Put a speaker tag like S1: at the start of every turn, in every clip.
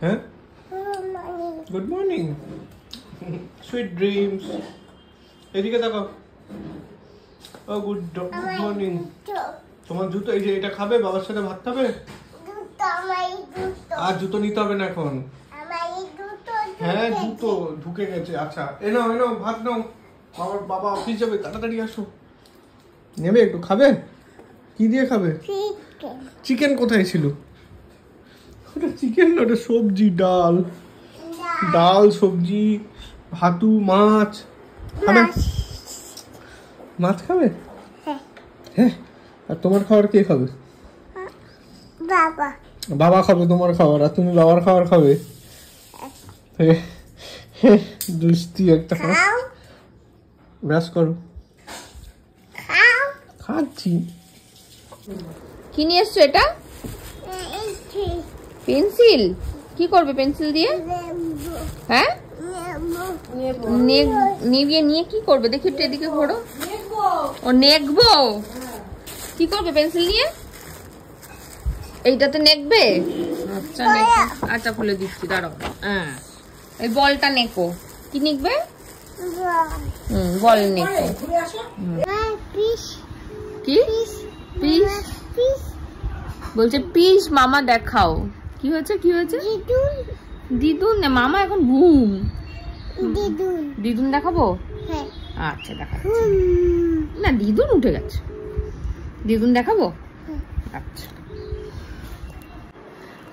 S1: হ্যাঁ, good morning, sweet dreams. এদিকে দেখো। ও গুড মর্নিং। তোমার জুতো, এই যে এটা খাবে, বাবার সাথে ভাত খাবে। আর জুতো নিতে হবে না এখন। হ্যাঁ, জুতো ঢুকে গেছে। আচ্ছা, এনো ভাত নাও। বাবা অফিস যাবে, তাড়াতাড়ি আসো। নেবে একটু, খাবে? কি দিয়ে খাবে? চিকেন কোথায় ছিল? ওটা চিকেন না, ওটা সবজি, ডাল সবজি, ভাতু, মাছ খাবে। মাছ খাবে? হ্যাঁ। আর তোমার খাবার কে খাবে? বাবা খাবে তোমার খাবার, আর তুমি বাবার খাবার খাবে। দুষ্টি একটা। ব্রাশ করো। খাচ্ছি।
S2: কি নিয়ে এসছো এটা? পেন্সিল। কি করবে পেন্সিল দিয়ে? হ্যাঁ, নিয়ে কি করবে দেখি একটু, এদিকে ঘোরো। ও নেকবো। কি করবে পেন্সিল নিয়ে? এইটাতে নেকবে? আচ্ছা আচ্ছা, খুলে দিচ্ছি, দাঁড়াও। হ্যাঁ, এই বলটা নেকো। কি নেকবে? বল নেকো। কি পিস বলছে? পিস মামা দেখাও। কি হয়েছে? দিদুন না মামা, এখন ঘুম। দিদুন দেখাবো? আচ্ছা দেখাচ্ছি। না, দিদুন উঠে গেছে। দিদুন দেখাবো? আচ্ছা।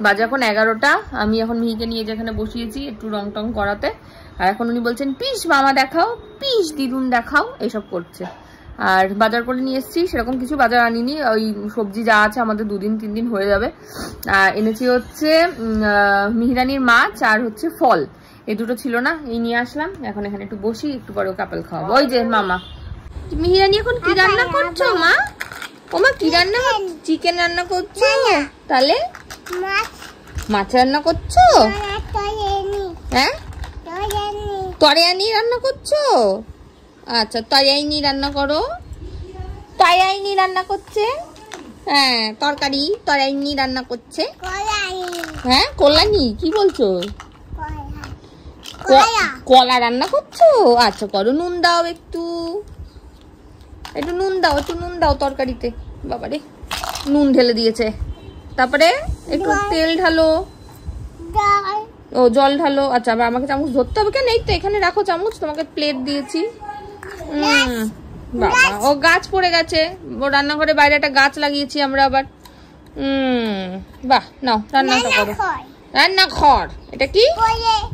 S2: বাজে এখন 11টা। আমি এখন মিহিকে নিয়ে যেখানে বসিয়েছি একটু রং টং করাতে, আর এখন উনি বলছেন পিস মামা দেখাও, পিস দিদুন দেখাও, এইসব করছে। আর বাজার করে নিয়ে এসেছি, সেরকম কিছু বাজার আনিনি। ওই সবজি যা আছে আমাদের 2-3 দিন হয়ে যাবে। এনেছি হচ্ছে মিহিরানির মাছ আর হচ্ছে ফল, এই দুটো ছিল না, এই নিয়ে আসলাম। এখন এখানে একটু বসি, একটু পরে কাপেল খাওয়াবো। ওই যে মামা। মিহিরানি এখন কি রান্না করছো মা? ও মা, কি রান্না? চিকেন রান্না করছো? তাহলে মাছ রান্না করছো? হ্যাঁ, তরিয়ানি রান্না করছো? আচ্ছা, তরিয়ানি রান্না করো। তরিয়ানি রান্না করছে। হ্যাঁ, তরকারি তরিয়ানি রান্না করছে। হ্যাঁ, কল্যাণী কি বলছো? কলা রান্না করছো? আচ্ছা করো, নুন দাও, একটু নুন দাও তরকারিতে। বাবারে, নুন ঢেলে দিয়েছে। তারপরে একটু তেল ঢালো। ও জল ঢালো। আচ্ছা, আবার আমাকে চামচ ধরতে হবে কেন? এই তো এখানে রাখো চামচ, তোমাকে প্লেট দিয়েছি। বাবা, ও গাছ পড়ে গেছে। ও রান্নাঘরে বাইরে একটা গাছ লাগিয়েছি আমরা আবার। বাহ, নাও রান্নাটা করো। রান্নাঘর এটা কি?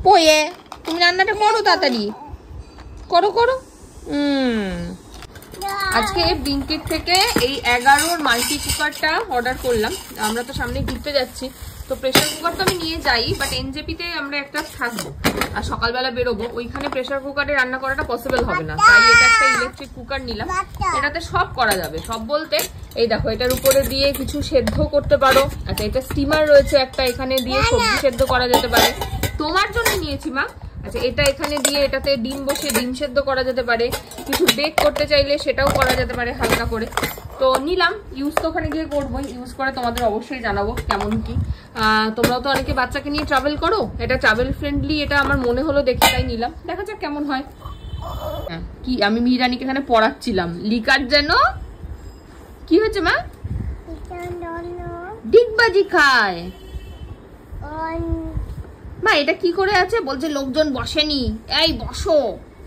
S2: পোয়ে। তুমি রান্নাটা করো, তাড়াতাড়ি করো। আজকে ব্লিঙ্কিট থেকে এই 11 মাল্টি কুকারটা অর্ডার করলাম। আমরা তো সামনে ঘুরতে যাচ্ছি, তো প্রেসার কুকার তো আমি নিয়ে যাই, বাট এনজেপিতে আমরা একটা থাকবো আর সকালবেলা বেরোবো। ওইখানে প্রেসার কুকারে রান্না করাটা পসিবল হবে না, তাই এটা একটা ইলেকট্রিক কুকার নিলাম। এটাতে সব করা যাবে। সব বলতে এই দেখো, এটার উপরে দিয়ে কিছু সেদ্ধ করতে পারো। আচ্ছা, এটা স্টিমার রয়েছে একটা, এখানে দিয়ে সবজি সেদ্ধ করা যেতে পারে। তোমার জন্য নিয়েছি মা। আচ্ছা, এটা এখানে দিয়ে এটাতে ডিম বসিয়ে ডিম সেদ্ধ করা যেতে পারে। কিছু বেক করতে চাইলে সেটাও করা যেতে পারে হালকা করে। তো নিলাম, ইউজ তো ওখানে গিয়ে করবো। ইউজ করে তোমাদের অবশ্যই জানাবো কেমন কি। তোমরাও তো অনেকে বাচ্চাকে নিয়ে ট্রাভেল করো, এটা ট্রাভেল ফ্রেন্ডলি, এটা আমার মনে হলো দেখে তাই নিলাম। দেখা যাক কেমন হয়। হ্যাঁ, কি আমি মিহিরানিকে এখানে পড়াচ্ছিলাম লিকার যেন। কি হয়েছে মা? ডিগবাজি খায় মা। এটা কি করে আছে? বলছে লোকজন বসেনি। এই বসো।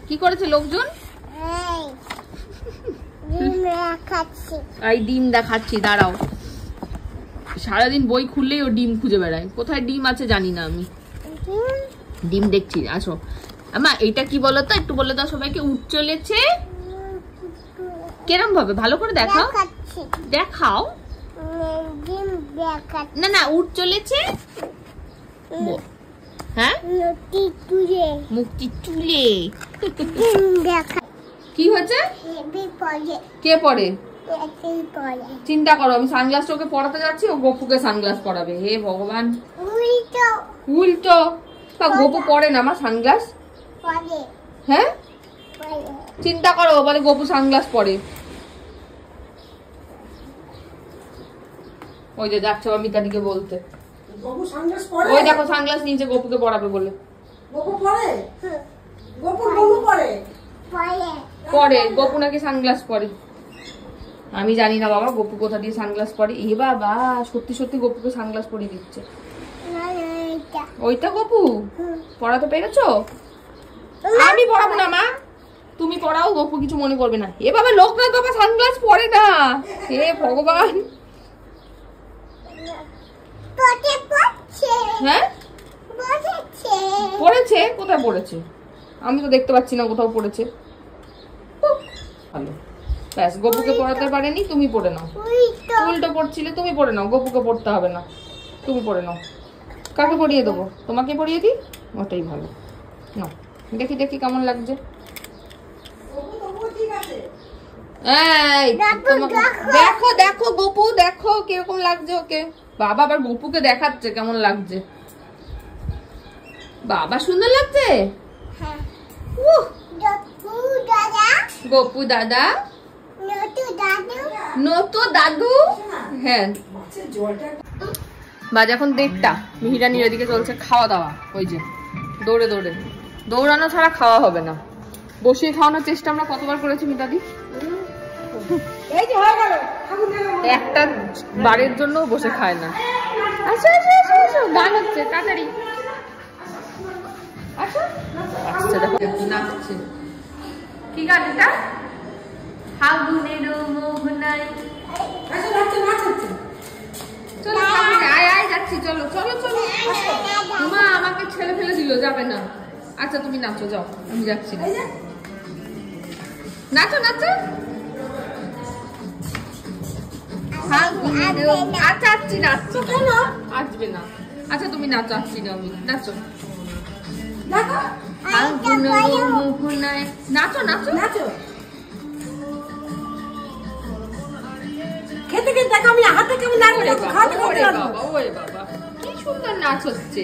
S2: কি করেছে লোকজন? এই ডিম দেখাচ্ছি, দাঁড়াও। সারাদিন বই খুললেই ও ডিম খুঁজে বেড়ায়। কোথায় ডিম আছে জানি না আমি। ডিম দেখছি, আসো। আমা এটা কি বলো তো, একটু বলে দাও সবাইকে। উঠ চলেছে কেরম ভাবে? ভালো করে দেখাও। দেখাও না, উঠ চলেছে। হ্যাঁ, মুক্তি তুলে। কি হয়েছে? কে পড়ে? চিন্তা করো, আমি সানগ্লাস ওকে পড়াতে যাচ্ছি, ও গপুকে সানগ্লাস পড়াবে। হে ভগবান, উল্টো। গপু পড়ে না আমার সানগ্লাস। হ্যাঁ, চিন্তা করো, বলে গপু সানগ্লাস পড়ে। ওই যে যাচ্ছে অমিতাদিকে বলতে,
S3: গপু সানগ্লাস পরে
S2: ওই দেখো সানগ্লাস নিচে গোপুকে পরাবে বলে।
S3: গপু পরে গপু গপু পরে
S2: পরে গোপু নাকি সানগ্লাস পরে। আমি জানি না বাবা গোপু কোথা দিয়ে সানগ্লাস পরে। এ বাবা সত্যি সত্যি গোপুকে সানগ্লাস পরিয়ে দিচ্ছে। ওইটা গোপু পড়াতে পেরেছো? আমি পড়াবো না মা, তুমি পড়াও, গোপু কিছু মনে করবে না। এ বাবা লোকনাথ বাবা সানগ্লাস পরে না, হে ভগবান। হ্যাঁ পড়েছে, কোথায় পড়েছে? আমি তো দেখতে পাচ্ছি না কোথাও পড়েছে। ভালো, ব্যাস গোপুকে পড়াতে পারেনি, তুমি পড়ে নাও। উল্টো পড়ছিলে, তুমি পড়ে নাও, গোপুকে পড়তে হবে না, তুমি পড়ে নাও। কাকে পড়িয়ে দেবো? তোমাকে পড়িয়ে দিই, ওটাই ভালো। না দেখি দেখি কেমন লাগছে। দেখো দেখো গোপু দেখো কিরকম লাগছে ওকে। বাবা আবার গোপুকে দেখাচ্ছে কেমন লাগছে। বাবা সুন্দর লাগছে। গোপু দাদা, নতু দাদু। হ্যাঁ বাজে এখন 1:30। মিহিরানির এদিকে চলছে খাওয়া দাওয়া। ওই যে দৌড়ে দৌড়ে, দৌড়ানো ছাড়া খাওয়া হবে না। বসিয়ে খাওয়ানোর চেষ্টা আমরা কতবার করেছি মিতাদি, একটা বারের জন্য বসে খায় না। আচ্ছা আচ্ছা আচ্ছা গান হচ্ছে তাড়াতাড়ি। আচ্ছা আচ্ছা দেখো নাচছে। কি গান এটা? ফাগুনের মোহনায়। চলো আয় আয় যাচ্ছি, চলো চলো চলো। মা আমাকে ছেলে ফেলে দিল, যাবে না। আচ্ছা তুমি নাচো, যাও, আমি যাচ্ছি না। নাচো নাচো। আচ্ছা আসছি না, আসছি কেন আসবে না? আচ্ছা তুমি নাচো, আসছি না আমি, নাচো নাচো নাচো নাচো।
S3: খেতে খেতে দেখো আমি হাতে কেমন নাচি, খাওয়াতে খাওয়াতে
S2: বাবা ওরে বাবা কি সুন্দর নাচ হচ্ছে।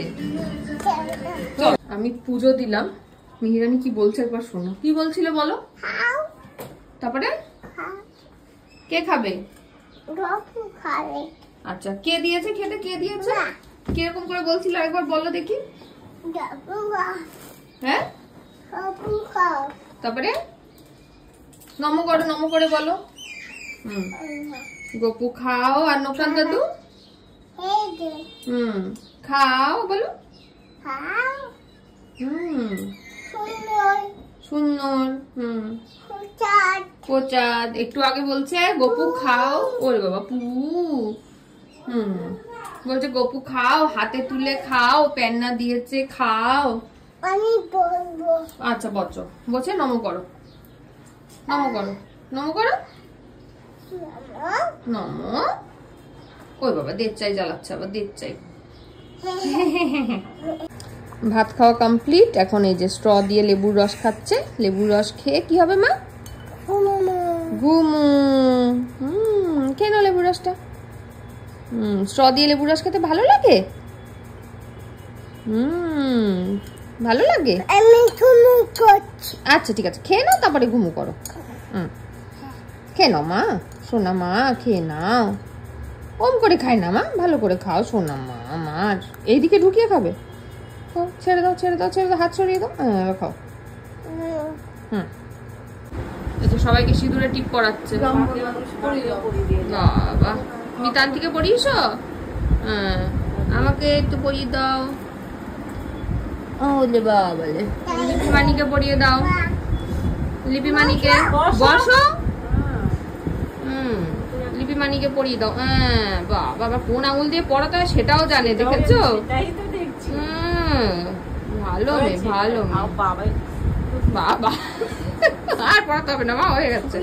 S2: আমি পুজো দিলাম। মিহিরানি কি বলছে একবার শোনো। কি বলছিল বলো? তারপরে কে খাবে? আচ্ছা কে দিয়েছে খেতে? কে দিয়েছে? কিরকম করে বলছিল একবার বলো দেখি। হ্যাঁ তারপরে নমো করো, নমো করে বলো। গোপু খাও। আর নোকান দাদু খাও বলো। সুন্দর। প্রচাদ একটু আগে বলছে গোপু খাও। ওরে বাবা পু। বলছে গোপু খাও, হাতে তুলে খাও, পেন্না দিয়েছে খাও। আচ্ছা বচো, বলছে নমো করো, নমো করো, নমো করো, নমো। ওই বাবা দেড় চাই জ্বালাচ্ছে, আবার দেড় চাই। ভাত খাওয়া কমপ্লিট। এখন এই যে স্ট্র দিয়ে লেবুর রস খাচ্ছে। লেবুর রস খেয়ে কি হবে মা? ঘুমু। কেন লেবুর রসটা? স্ট্র দিয়ে লেবুর রস খেতে ভালো লাগে। ভালো লাগে। আচ্ছা ঠিক আছে, খেয়ে নাও, তারপরে ঘুমু করো। খেয়ে নাও মা, সোনা মা, খেয়ে নাও। কম করে খাই না মা, ভালো করে খাও সোনা মা আমার। এইদিকে ঢুকিয়ে খাবে। ছেড়ে দাও ছেড়ে দাও ছেড়ে দাও, হাত সরিয়ে দাও। খাও। এই যে সবাইকে সিঁদুরে টিপ পরাচ্ছে। বাবা মিতান্তিকে পরিয়েছ? আমাকে একটু পরিয়ে দাও। ওলে বাবা, লিপিমানিকে পরিয়ে দাও। লিপিমানিকে বসো। লিপিমানিকে পরিয়ে দাও। বাবা কোন আঙুল দিয়ে পড়াতে হয় সেটাও জানে, দেখেছো? ভালো মেয়ে, ভালো বাবা। আর পড়াতে হবে না মা, হয়ে গেছে,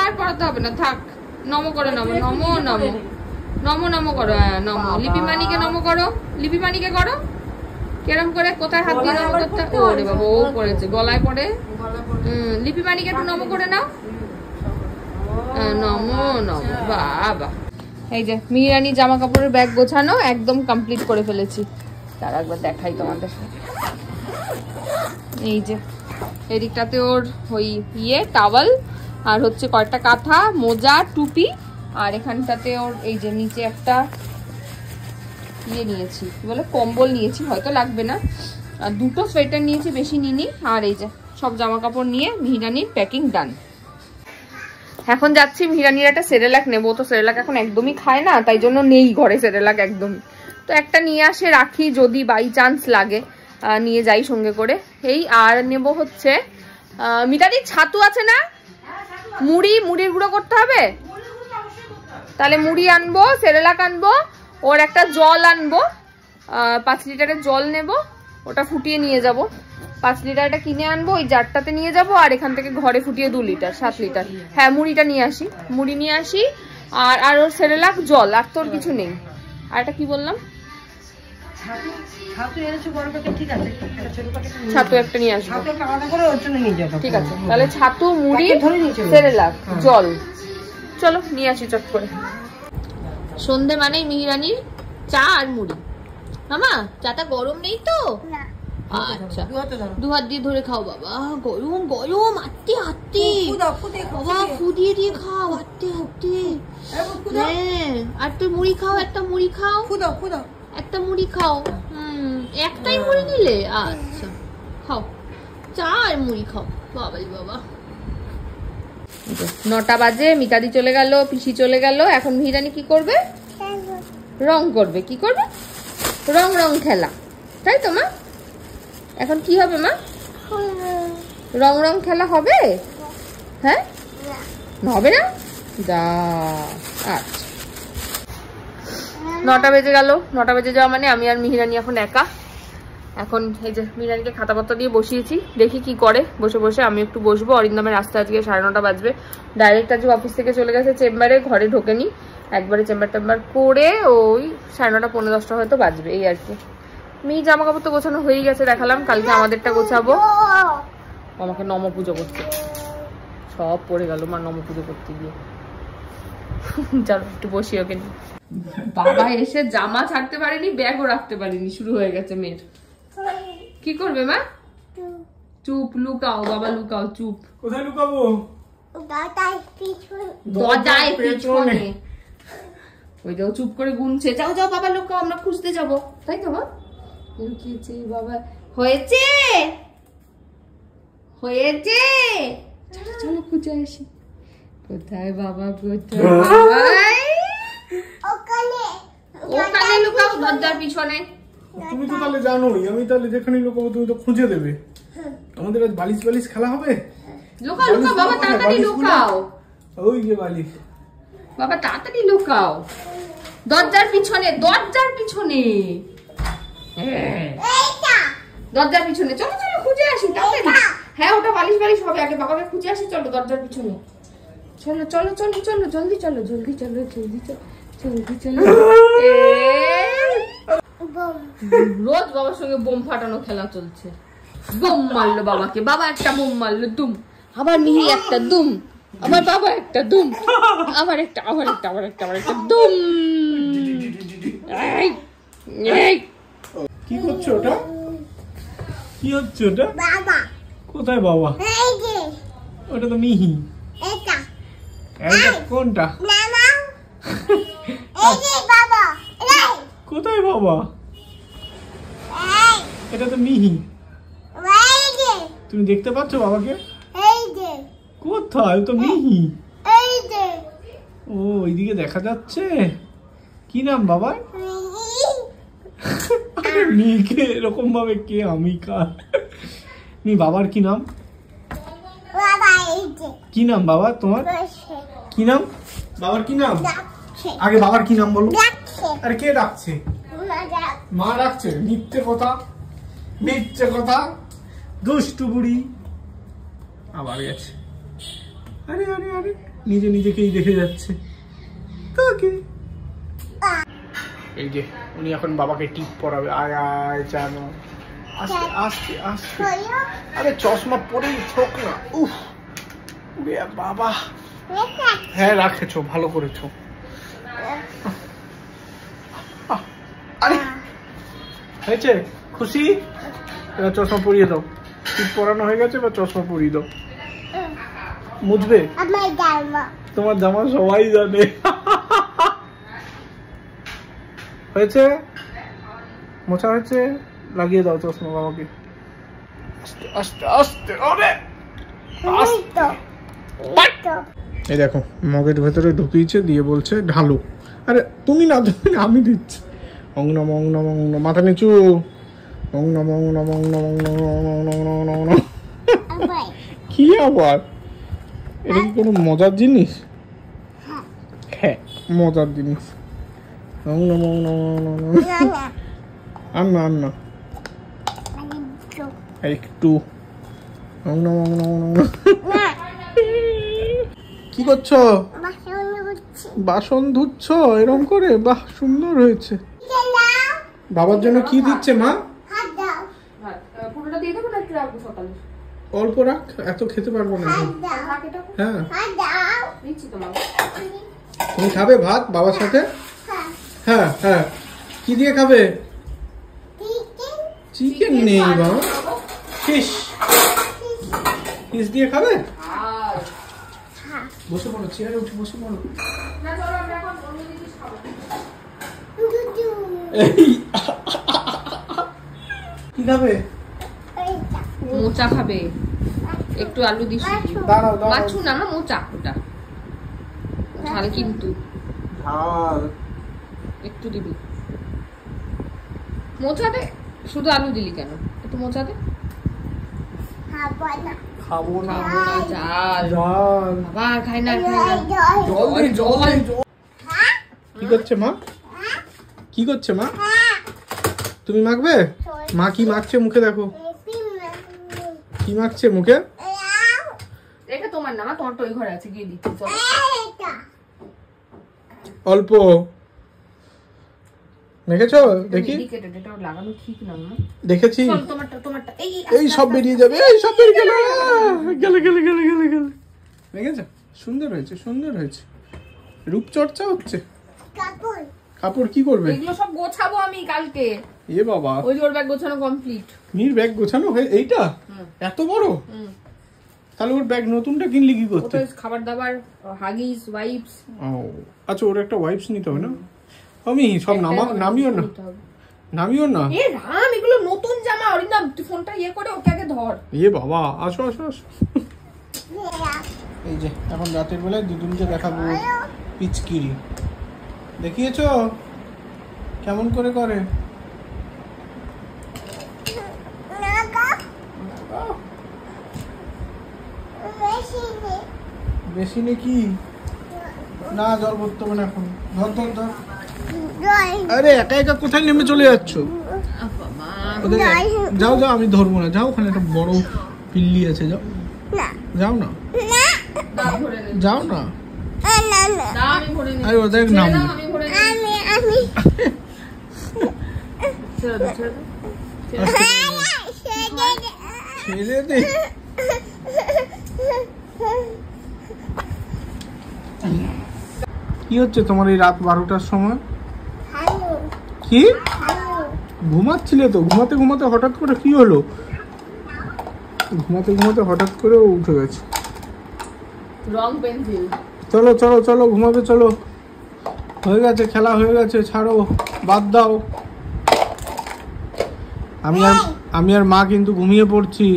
S2: আর পড়াতে হবে না, থাক। নমো করে নমো, নমো নমো, নমো নমো করো। নমো। লিপিমানিকে নমো করো, লিপিমানিকে করো। কেরম করে কোথায় হাত দিয়ে নমো করতে? ওরে বাবা ও করেছে, গলায় পড়ে। লিপিমানিকে একটু নমো করে নাও। নমো নমো। বাবা এই যে মিহিরানি জামা কাপড়ের ব্যাগ গোছানো একদম কমপ্লিট করে ফেলেছি। তার একবার দেখাই তোমাদের। এই যে এদিকটাতে ওর ওই টাওয়াল আর হচ্ছে কয়েকটা কাঁথা, মোজা, টুপি আর এখানটাতে ওর এই যে নিচে একটা ইয়ে নিয়েছি, বলে কম্বল নিয়েছি, হয়তো লাগবে না। আর দুটো সোয়েটার নিয়েছি, বেশি নিইনি। আর এই যে সব জামা কাপড় নিয়ে মিহিরানির প্যাকিং ডান। এখন যাচ্ছি মিহিরানির একটা সেরেলাক নেবো, তো সেরেলাক এখন একদমই খায় না, তাই জন্য নেই ঘরে সেরেলাক একদমই। তো একটা নিয়ে আসে রাখি, যদি বাই চান্স লাগে নিয়ে যাই সঙ্গে করে। এই আর নেব হচ্ছে মিতাদির ছাতু আছে না, মুড়ির গুঁড়ো করতে হবে, তাহলে মুড়ি আনবো, সেরেলাক আনবো, ওর একটা জল আনবো, 5 লিটারের জল নেব, ওটা ফুটিয়ে নিয়ে যাব। 5 লিটারটা কিনে আনবো, ওই জারটাতে নিয়ে যাব, আর এখান থেকে ঘরে ফুটিয়ে 2 লিটার 7 লিটার। হ্যাঁ মুড়িটা নিয়ে আসি, মুড়ি নিয়ে আসি, আর ওর সেরেলাক জল, আর তোর কিছু নেই। আর এটা কি বললাম, ছাতু একটা নিয়ে আসবো, ঠিক আছে। তাহলে ছাতু, মুড়ি, সেরেলাক, জল, চলো নিয়ে আসি চট করে। সন্ধে মানেই মিহিরানির চা আর মুড়ি। মামা চাটা গরম নেই তো? আচ্ছা, 2 হাত দিয়ে ধরে খাও বাবা, গরম গরম, হাতে হাতে বাবা, ফু দিয়ে দিয়ে খাও, হাতে হাতে। হ্যাঁ, আর তুই মুড়ি খাও, একটা মুড়ি খাও, একটা মুড়ি খাও। একটাই মুড়ি নিলে? আচ্ছা খাও, চা আর মুড়ি খাও। বাবাই বাবা, 9টা বাজে, মিতাদি চলে গেল, পিসি চলে গেল। এখন মিহিরানি কি করবে? রং করবে। কি করবে? রং খেলা, তাই তো মা? এখন কি হবে মা? রং খেলা হবে? হ্যাঁ, হবে না? যা, আচ্ছা। 9টা বেজে গেল। 9টা বেজে যাওয়া মানে আমি আর মিহিরানি এখন একা। এখন এই যে মিহিরানিকে খাতাপত্র দিয়ে বসিয়েছি, দেখি কি করে। বসে বসে আমি একটু বসবো। অরিন্দমের রাস্তা আজকে 9:30 বাজবে। ডাইরেক্ট আজকে অফিস থেকে চলে গেছে চেম্বারে, ঘরে ঢোকেনি, একবারে চেম্বার করে ওই 9:30 পৌনে 10টা হয়তো বাজবে, এই আর কি। মেয়ে জামা কাপড় তো গোছানো হয়েই গেছে, দেখালাম। কালকে আমাদেরটা গোছাবো। আমাকে নম পুজো করতে, সব পড়ে গেল মা নম পুজো করতে গিয়ে। চলো একটু বসি ওকে নিয়ে। বাবা এসে জামা ছাড়তে পারেনি, ব্যাগও রাখতে পারেনি, শুরু হয়ে গেছে মেয়ের। কি করবে মা? চুপ, লুকাও বাবা, লুকাও, চুপ।
S1: কোথায় লুকাবো?
S2: দরজায় পিছনে। ওই যাও, চুপ করে গুনছে। যাও যাও বাবা, লুকাও, আমরা খুঁজতে যাবো, তাই তো মা? লুকিয়েছে বাবা। হয়েছে হয়েছে, চলো চলো খুঁজে আসি। কোথায় বাবা, কোথায়? ওখানে লুকাও, দরজার পিছনে।
S1: তুমি তো তাহলে জানোই, আমি তাহলে যেখানে লুকাবো তুমি তো খুঁজে দেবে। আমাদের আজ বালিশ খেলা হবে।
S2: লুকাও লুকাও বাবা, তাড়াতাড়ি লুকাও।
S1: ওই যে বালিশ
S2: বাবা, তাড়াতাড়ি লুকাও, দরজার পিছনে, দরজার পিছনে, দরজার পিছনে। চলো চলো খুঁজে আসি তাড়াতাড়ি। হ্যাঁ ওটা বালিশ হবে, আগে বাবাকে খুঁজে আসি। চলো দরজার পিছনে, চলো চলো চলো চলো, জলদি চলো, জলদি চলো, জলদি চলো, জলদি চলো। রোজ বাবার সঙ্গে বোম ফাটানো খেলা চলছে। বোম মারলো বাবাকে, বাবা একটা বোম মারলো, দুম। আবার মিহি একটা দুম, আবার বাবা একটা দুম, আবার একটা দুম।
S1: কি করছো ওটা? কি হচ্ছে ওটা? বাবা কোথায়? বাবা ওটা তো মিহি। এটা কোনটা? কোথায় বাবা? এটা তো মিহি। তুমি দেখতে পাচ্ছ বাবাকে? কোথায়? তো মিহি। ও ওইদিকে দেখা যাচ্ছে। কি নাম বাবা? মিহিকে এরকম ভাবে কে আমি কার? নি বাবার কি নাম? কি নাম বাবা তোমার? কি নাম বাবার? কি নাম? আগে বাবার কি নাম বলো। আরে কে ডাকছে? মা ডাকছে। মিথ্যে কথা, দুষ্টু বুড়ি আবার গেছে। আরে আরে আরে, নিজেকেই দেখে যাচ্ছে। এই যে উনি এখন বাবাকে টিপ পরাবে। আয় আয় জানো, আস্তে আস্তে আস্তে। আরে চশমা পরেই ছোক না। উফ বাবা। হ্যাঁ রাখেছো, ভালো করেছো। আরে হয়েছে? খুশি? এবার চশমা পরিয়ে দাও। টিপ পরানো হয়ে গেছে, এবার চশমা পরিয়ে দাও। মুছবে? তোমার জামা সবাই জানে। হয়েছে? মোছা হয়েছে? লাগিয়ে দাও চশমা বাবাকে। আস্তে আস্তে আস্তে, আরে আস্তে। এই দেখো মগের ভেতরে ঢুকিয়েছে, দিয়ে বলছে ঢালো। আরে তুমি না, তুমি না, আমি দিচ্ছি। অং নম অং নম অং নম, মাথা নিচু। অং নম অং নম অং নম অং নম। কি আবার? এটা কি কোনো মজার জিনিস? হ্যাঁ মজার জিনিস। অং নম অং নম অং নম। আন্না আন্না একটু। অং নম অং নম অং নম। কি করছো? বাসন ধুচ্ছ এরকম করে? বাহ সুন্দর হয়েছে। বাবার জন্য কি দিচ্ছে মা? অল্প রাখ, এত খেতে পারবো না। হ্যাঁ তুমি খাবে ভাত বাবার সাথে? হ্যাঁ হ্যাঁ। কি দিয়ে খাবে? চিকেন নেই বাবা, ফিশ। ফিশ দিয়ে খাবে? বসে পড়ো, চেয়ারে উঠে বসে পড়ো। কি খাবে?
S2: মোচা খাবে, একটু আলু দিস।
S1: দাঁড়াও দাঁড়াও,
S2: মাছু না মা, মোচা ওটা ঝাল কিন্তু
S1: ঝাল
S2: একটু দিবি। মোচা দে, শুধু আলু দিলি কেন? একটু মোচা দে।
S1: খাবো না।
S2: ঝাল
S1: জল
S2: বাবা খাই না, খাই না।
S1: জল দে, জল দে, জল। কি করছে মা? কি করছে মা? তুমি মাখবে? মা কি মাখছে মুখে দেখো। কি মাখছে মুখে?
S2: এটা তোমার না মা, তোমার তো ওই ঘরে আছে, গিয়ে দিচ্ছি। চলো
S1: অল্প দেখেছো? দেখি
S2: এটা লাগানো ঠিক না মা।
S1: দেখেছি।
S2: চল তোমারটা, তোমারটা
S1: এই সব বেরিয়ে যাবে, এই সব বেরিয়ে গেল। গেলে গেলে গেলে গেলে গেলে। দেখেছো? সুন্দর হয়েছে, সুন্দর হয়েছে। রূপচর্চা হচ্ছে। কাপড় কি করবে?
S2: এগুলো সব গোছাবো আমি কালকে।
S1: এ বাবা,
S2: ওই ওর ব্যাগ গোছানো কমপ্লিট।
S1: মির ব্যাগ গোছানো হয়ে এইটা এত বড়? তাহলে ওর ব্যাগ নতুনটা কিনলি কি করতে?
S2: ওটা খাবার দাবার, হাগিস, ওয়াইপস।
S1: ও আচ্ছা, ওর একটা ওয়াইপস নিতে হবে না? আমি সব নামিও না, নামিও না।
S2: এ রাম, এগুলো নতুন জামা। অরিন্দম তুই ফোনটা ইয়ে করে ওকে আগে ধর।
S1: এ বাবা, আসো আসো আসো। এই যে এখন রাতের বেলায় দুজনকে দেখাবো পিচকিরি। দেখিয়েছো কেমন করে করে? বেশি নাকি? না জল ভরতে হবে না এখন। ধর ধর ধর। আরে একা একা কোথায় নেমে চলে যাচ্ছ? যাও যাও, আমি ধরবো না। যাও, ওখানে একটা বড় পিল্লি আছে, যাও। যাও না, যাও না। আরে ওদের নাম ছেড়ে দে। কি হচ্ছে তোমার এই রাত 12টার সময়? কি ঘুমাচ্ছিলে তো? ঘুমাতে ঘুমাতে হঠাৎ করে কি হলো? ঘুমাতে ঘুমাতে হঠাৎ করে ও উঠে গেছে।
S2: রং পেন্সিল।
S1: চলো চলো চলো ঘুমাবে, চলো। হয়ে গেছে, খেলা হয়ে গেছে, ছাড়ো, বাদ দাও। আমি আর মা কিন্তু ঘুমিয়ে পড়ছি।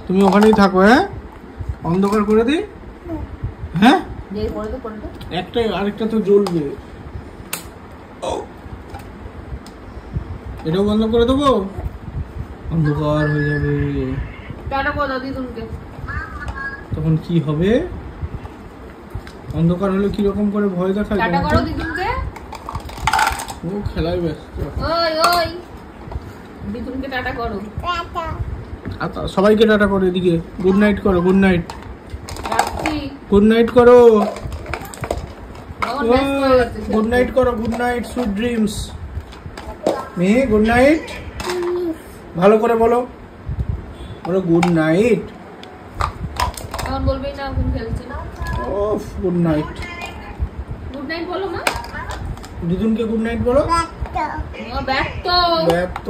S1: তুমি ওখানেই থাকো। হ্যাঁ, অন্ধকার করে দিই। হ্যাঁ, একটা আরেকটা তো জ্বলবে। এটাও বন্ধ করে দেবো, অন্ধকার হয়ে যাবে। তখন কি হবে? অন্ধকার হলে কিরকম করে ভয় দেখায়? ও খেলায় ব্যস্ত। সবাইকে টাটা করো। এদিকে গুড নাইট করো। গুড নাইট, গুড নাইট করো। গুড নাইট করো। Good night, sweet dreams. মেয়ে গুড নাইট ভালো করে বলো, বলো গুড নাইট।
S2: বলবেই না, খেলছে না।
S1: ওফ, গুড নাইট।
S2: গুড নাইট বলো মা।
S1: দুজনকে গুড নাইট বলো।
S2: ব্যস্ত।